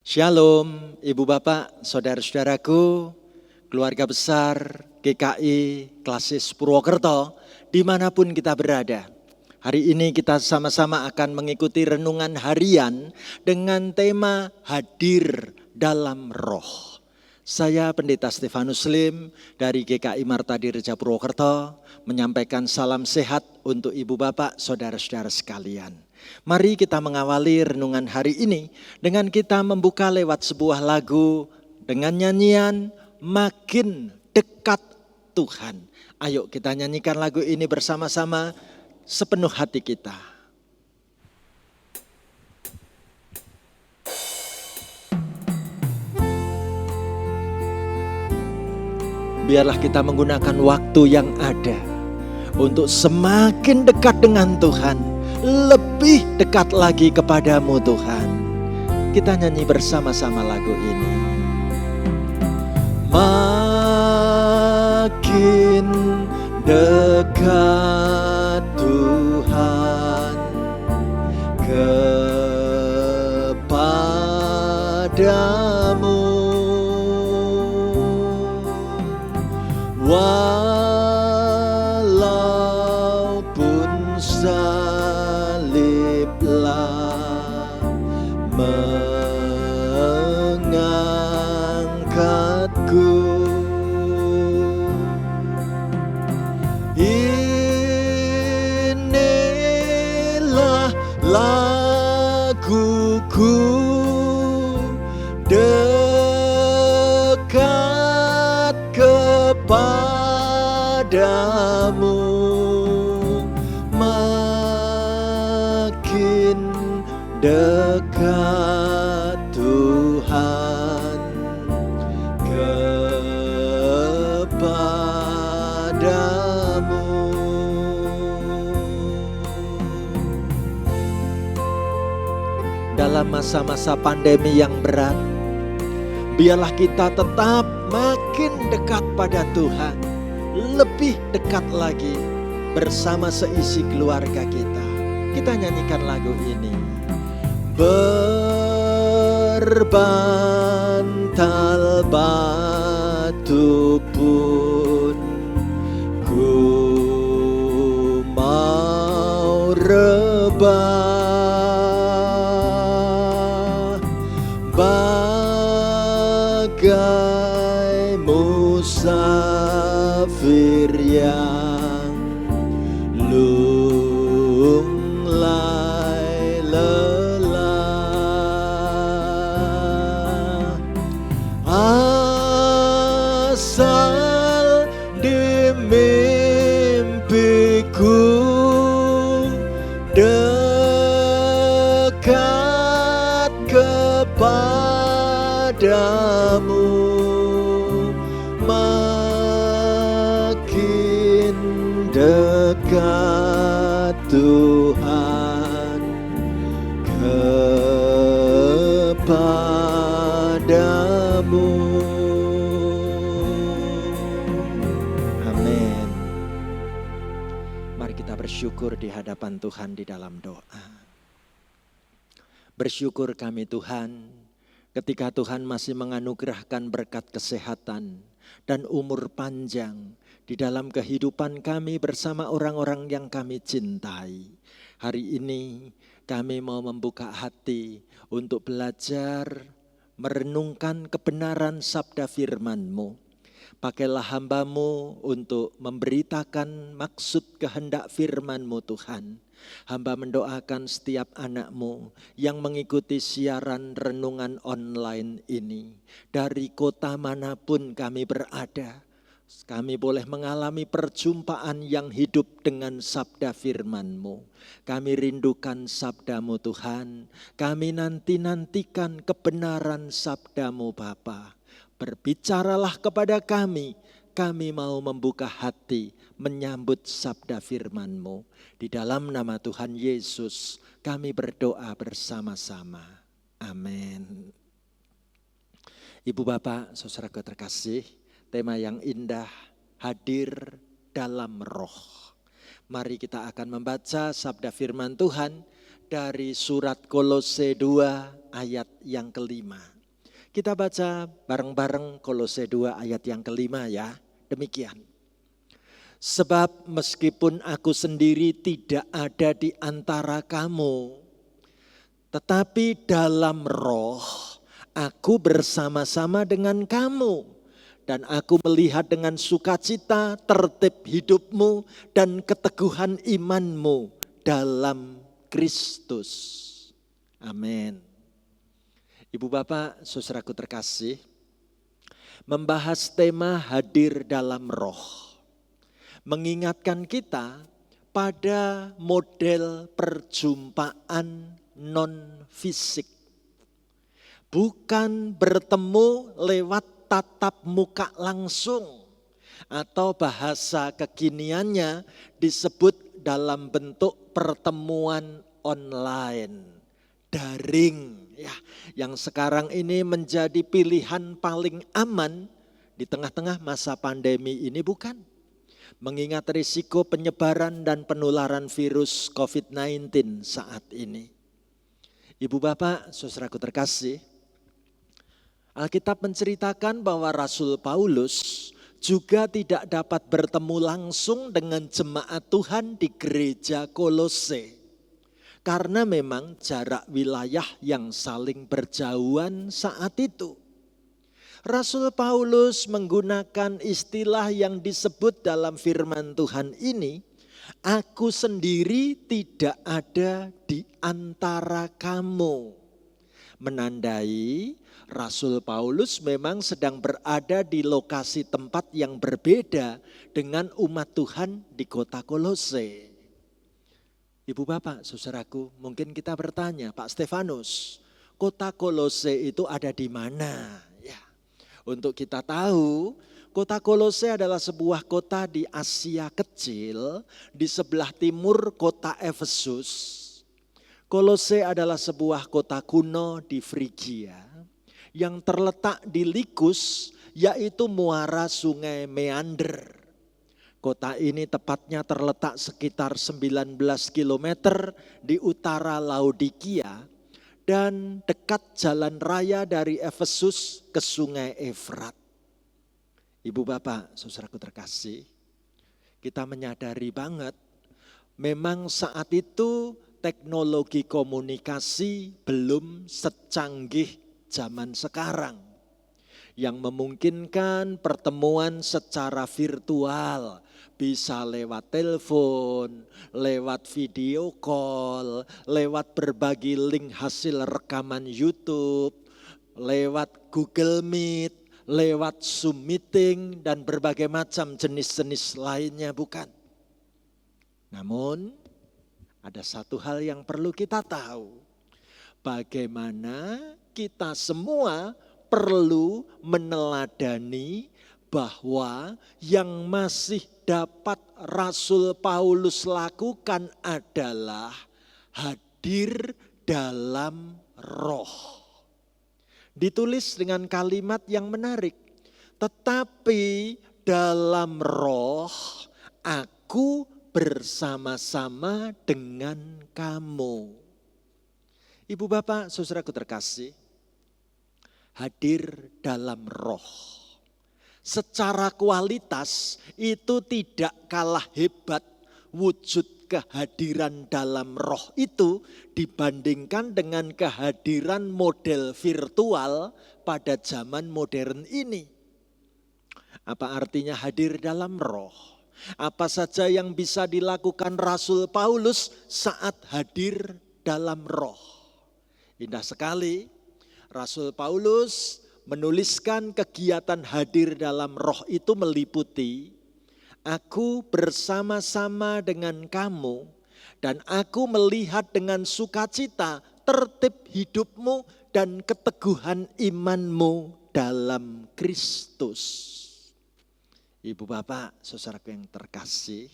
Shalom, Ibu Bapak, Saudara-saudaraku, keluarga besar GKI Klasis Purwokerto, dimanapun kita berada. Hari ini kita sama-sama akan mengikuti renungan harian dengan tema Hadir dalam Roh. Saya Pendeta Stefanus Lim dari GKI Martadirja Purwokerto menyampaikan salam sehat untuk Ibu Bapak, Saudara-saudara sekalian. Mari kita mengawali renungan hari ini dengan kita membuka lewat sebuah lagu dengan nyanyian Makin Dekat Tuhan. Ayo kita nyanyikan lagu ini bersama-sama sepenuh hati kita. Biarlah kita menggunakan waktu yang ada untuk semakin dekat dengan Tuhan. Lebih dekat lagi kepadamu Tuhan. Kita nyanyi bersama-sama lagu ini. Makin dekat Tuhan kepadamu, walaupun mengangkatku, inilah laguku, dekat kepadamu, makin dekat Tuhan kepadamu. Dalam masa-masa pandemi yang berat, biarlah kita tetap makin dekat pada Tuhan, lebih dekat lagi bersama seisi keluarga kita. Kita nyanyikan lagu ini. Berbantal batu pun ku mau rebah, bagai musafir yang lunglai lelah, asal di mimpiku dekat kepadamu, makin dekat Tuhan kepadamu. Amin. Mari kita bersyukur di hadapan Tuhan di dalam doa. Bersyukur kami Tuhan ketika Tuhan masih menganugerahkan berkat kesehatan dan umur panjang di dalam kehidupan kami bersama orang-orang yang kami cintai. Hari ini kami mau membuka hati untuk belajar merenungkan kebenaran sabda firman-Mu. Pakailah hamba-Mu untuk memberitakan maksud kehendak firman-Mu Tuhan. Hamba mendoakan setiap anak-Mu yang mengikuti siaran renungan online ini. Dari kota manapun kami berada, kami boleh mengalami perjumpaan yang hidup dengan sabda firman-Mu. Kami rindukan sabda-Mu Tuhan. Kami nantikan kebenaran sabda-Mu Bapa. Berbicaralah kepada kami. Kami mau membuka hati menyambut sabda firman-Mu. Di dalam nama Tuhan Yesus kami berdoa bersama-sama. Amin. Ibu Bapak, saudaraku terkasih, tema yang indah, hadir dalam roh. Mari kita akan membaca sabda firman Tuhan dari surat Kolose 2 ayat yang kelima. Kita baca bareng-bareng Kolose 2 ayat yang kelima ya. Demikian. Sebab meskipun aku sendiri tidak ada di antara kamu, tetapi dalam roh aku bersama-sama dengan kamu. Dan aku melihat dengan sukacita tertib hidupmu dan keteguhan imanmu dalam Kristus. Amin. Ibu Bapak, saudaraku terkasih, membahas tema hadir dalam roh. Mengingatkan kita pada model perjumpaan non-fisik. Bukan bertemu lewat tatap muka langsung. Atau bahasa kekiniannya disebut dalam bentuk pertemuan online, daring. Ya, yang sekarang ini menjadi pilihan paling aman di tengah-tengah masa pandemi ini, bukan? Mengingat risiko penyebaran dan penularan virus COVID-19 saat ini. Ibu Bapak, saudaraku terkasih, Alkitab menceritakan bahwa Rasul Paulus juga tidak dapat bertemu langsung dengan jemaat Tuhan di gereja Kolose. Karena memang jarak wilayah yang saling berjauhan saat itu. Rasul Paulus menggunakan istilah yang disebut dalam firman Tuhan ini, aku sendiri tidak ada di antara kamu. Menandai Rasul Paulus memang sedang berada di lokasi tempat yang berbeda dengan umat Tuhan di kota Kolose. Ibu Bapak, saudaraku, mungkin kita bertanya, Pak Stefanus, kota Kolose itu ada di mana? Ya, untuk kita tahu, kota Kolose adalah sebuah kota di Asia Kecil, di sebelah timur kota Efesus. Kolose adalah sebuah kota kuno di Frigia, yang terletak di Likus, yaitu muara sungai Meander. Kota ini tepatnya terletak sekitar 19 km di utara Laodikia dan dekat jalan raya dari Efesus ke sungai Efrat. Ibu Bapak, saudaraku terkasih, kita menyadari banget memang saat itu teknologi komunikasi belum secanggih zaman sekarang. Yang memungkinkan pertemuan secara virtual, bisa lewat telepon, lewat video call, lewat berbagi link hasil rekaman YouTube, lewat Google Meet, lewat Zoom meeting, dan berbagai macam jenis-jenis lainnya, bukan? Namun ada satu hal yang perlu kita tahu, bagaimana kita semua perlu meneladani bahwa yang masih dapat Rasul Paulus lakukan adalah hadir dalam roh. Ditulis dengan kalimat yang menarik, tetapi dalam roh aku bersama-sama dengan kamu. Ibu Bapak, saudaraku terkasih, hadir dalam roh. Secara kualitas itu tidak kalah hebat wujud kehadiran dalam roh itu dibandingkan dengan kehadiran model virtual pada zaman modern ini. Apa artinya hadir dalam roh? Apa saja yang bisa dilakukan Rasul Paulus saat hadir dalam roh? Indah sekali, Rasul Paulus menuliskan kegiatan hadir dalam roh itu meliputi, aku bersama-sama dengan kamu dan aku melihat dengan sukacita tertib hidupmu dan keteguhan imanmu dalam Kristus. Ibu Bapak, saudaraku yang terkasih,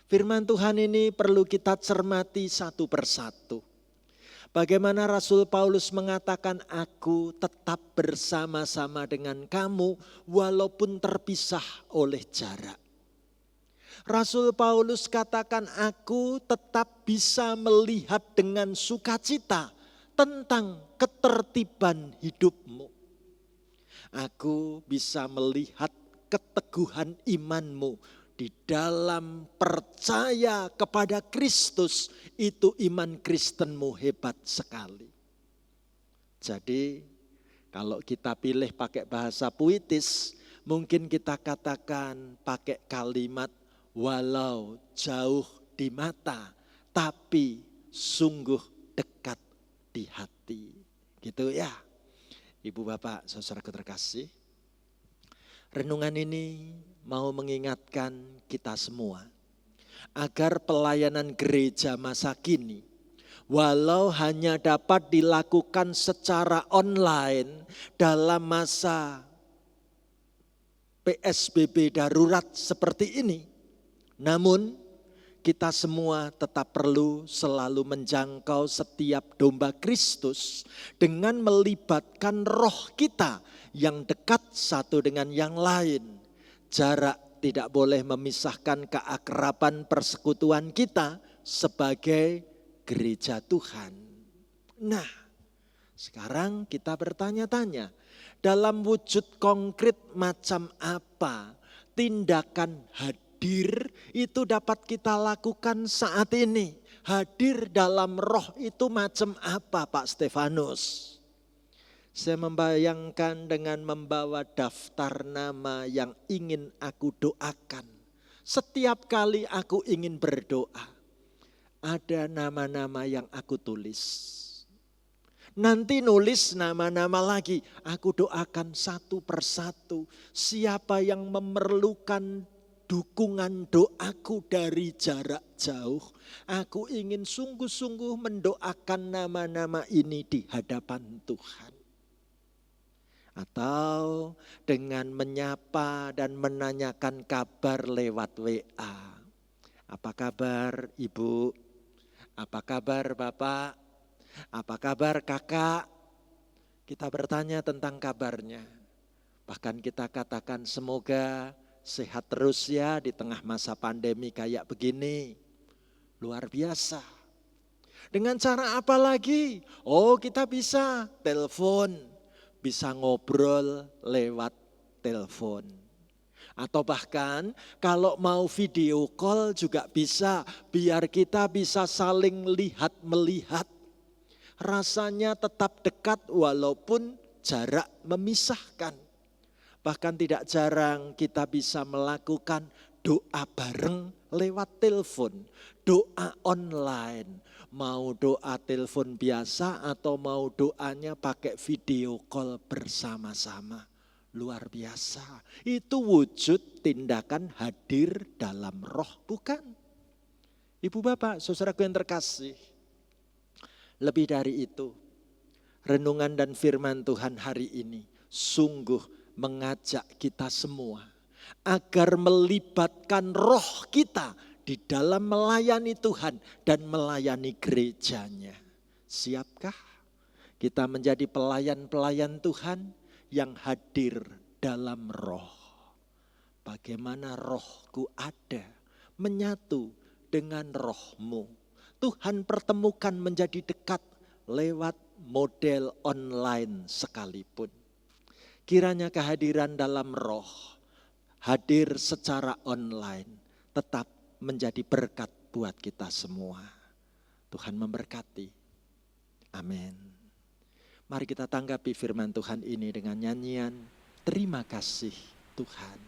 firman Tuhan ini perlu kita cermati satu persatu. Bagaimana Rasul Paulus mengatakan aku tetap bersama-sama dengan kamu walaupun terpisah oleh jarak. Rasul Paulus katakan aku tetap bisa melihat dengan sukacita tentang ketertiban hidupmu. Aku bisa melihat keteguhan imanmu di dalam percaya kepada Kristus. Itu iman Kristenmu hebat sekali. Jadi kalau kita pilih pakai bahasa puitis, mungkin kita katakan pakai kalimat walau jauh di mata, tapi sungguh dekat di hati. Gitu ya. Ibu bapak saudaraku terkasih. Renungan ini mau mengingatkan kita semua. Agar pelayanan gereja masa kini, walau hanya dapat dilakukan secara online dalam masa PSBB darurat seperti ini, namun kita semua tetap perlu selalu menjangkau setiap domba Kristus dengan melibatkan roh kita yang dekat satu dengan yang lain. Jarak tidak boleh memisahkan keakraban persekutuan kita sebagai gereja Tuhan. Nah, sekarang kita bertanya-tanya, dalam wujud konkret macam apa tindakan hadir itu dapat kita lakukan saat ini? Hadir dalam roh itu macam apa Pak Stefanus? Saya membayangkan dengan membawa daftar nama yang ingin aku doakan. Setiap kali aku ingin berdoa, ada nama-nama yang aku tulis. Nanti nulis nama-nama lagi, aku doakan satu persatu. Siapa yang memerlukan dukungan doaku dari jarak jauh, aku ingin sungguh-sungguh mendoakan nama-nama ini di hadapan Tuhan. Atau dengan menyapa dan menanyakan kabar lewat WA. Apa kabar Ibu? Apa kabar Bapak? Apa kabar Kakak? Kita bertanya tentang kabarnya. Bahkan kita katakan semoga sehat terus ya di tengah masa pandemi kayak begini. Luar biasa. Dengan cara apa lagi? Oh, kita bisa telepon. Bisa ngobrol lewat telepon. Atau bahkan kalau mau video call juga bisa, biar kita bisa saling lihat-melihat. Rasanya tetap dekat walaupun jarak memisahkan. Bahkan tidak jarang kita bisa melakukan doa bareng lewat telepon, doa online. Mau doa telepon biasa atau mau doanya pakai video call bersama-sama. Luar biasa. Itu wujud tindakan hadir dalam roh, bukan? Ibu bapak, saudaraku yang terkasih. Lebih dari itu, renungan dan firman Tuhan hari ini sungguh mengajak kita semua agar melibatkan roh kita di dalam melayani Tuhan dan melayani gerejanya. Siapkah kita menjadi pelayan-pelayan Tuhan yang hadir dalam roh? Bagaimana rohku ada menyatu dengan rohmu. Tuhan pertemukan menjadi dekat lewat model online sekalipun. Kiranya kehadiran dalam roh, hadir secara online, tetap menjadi berkat buat kita semua. Tuhan memberkati. Amin. Mari kita tanggapi firman Tuhan ini dengan nyanyian Terima Kasih Tuhan.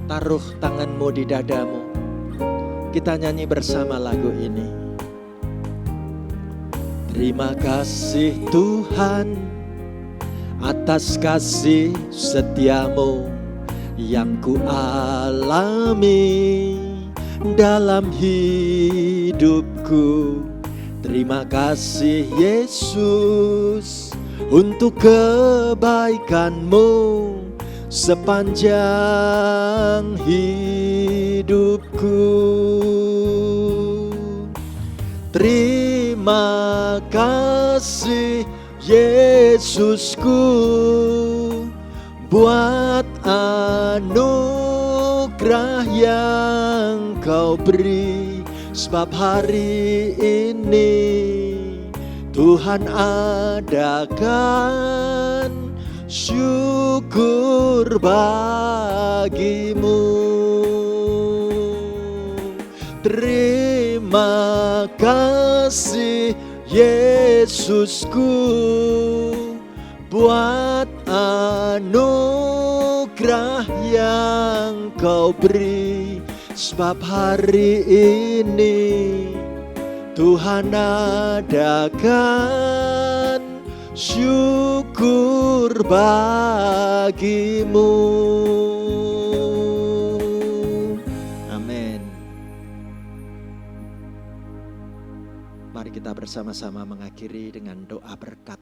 Taruh tanganmu di dadamu. Kita nyanyi bersama lagu ini. Terima kasih Tuhan atas kasih setiamu yang ku alami dalam hidupku. Terima kasih Yesus untuk kebaikanmu sepanjang hidupku. Terima kasih Yesusku buat anugerah anugerah yang Kau beri. Sebab hari ini Tuhan adakan syukur bagimu. Terima kasih Yesusku buat anugerah yang Kau beri. Sebab hari ini Tuhan adakan syukur bagimu. Amin. Mari kita bersama-sama mengakhiri dengan doa berkat.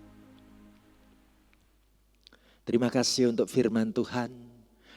Terima kasih untuk firman Tuhan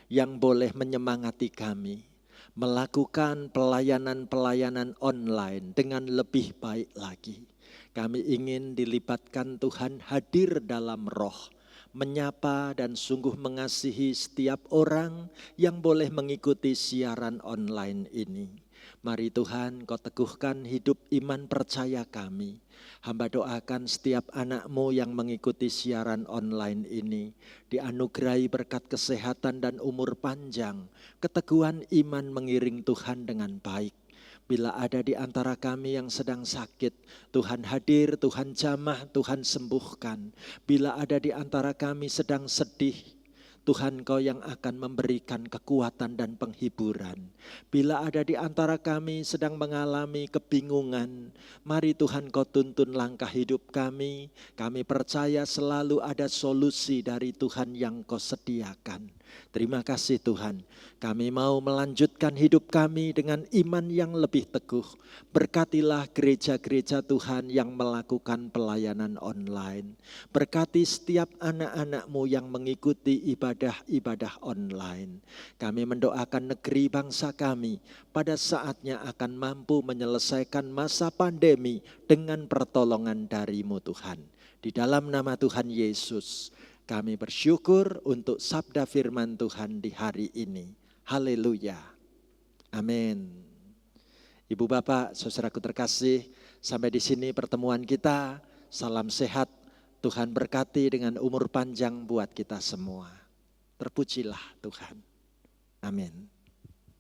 yang boleh menyemangati kami melakukan pelayanan-pelayanan online dengan lebih baik lagi. Kami ingin dilibatkan Tuhan hadir dalam roh, menyapa dan sungguh mengasihi setiap orang yang boleh mengikuti siaran online ini. Mari Tuhan, Kau teguhkan hidup iman percaya kami. Hamba doakan setiap anak-Mu yang mengikuti siaran online ini dianugerahi berkat kesehatan dan umur panjang, keteguhan iman mengiring Tuhan dengan baik. Bila ada di antara kami yang sedang sakit, Tuhan hadir, Tuhan jamah, Tuhan sembuhkan. Bila ada di antara kami sedang sedih, Tuhan Kau yang akan memberikan kekuatan dan penghiburan. Bila ada di antara kami sedang mengalami kebingungan, mari Tuhan Kau tuntun langkah hidup kami. Kami percaya selalu ada solusi dari Tuhan yang Kau sediakan. Terima kasih Tuhan, kami mau melanjutkan hidup kami dengan iman yang lebih teguh. Berkatilah gereja-gereja Tuhan yang melakukan pelayanan online. Berkati setiap anak-anak-Mu yang mengikuti ibadah-ibadah online. Kami mendoakan negeri bangsa kami pada saatnya akan mampu menyelesaikan masa pandemi dengan pertolongan dari-Mu Tuhan. Di dalam nama Tuhan Yesus, kami bersyukur untuk sabda firman Tuhan di hari ini. Haleluya. Amin. Ibu Bapak, saudaraku terkasih, sampai di sini pertemuan kita. Salam sehat, Tuhan berkati dengan umur panjang buat kita semua. Terpujilah Tuhan. Amin.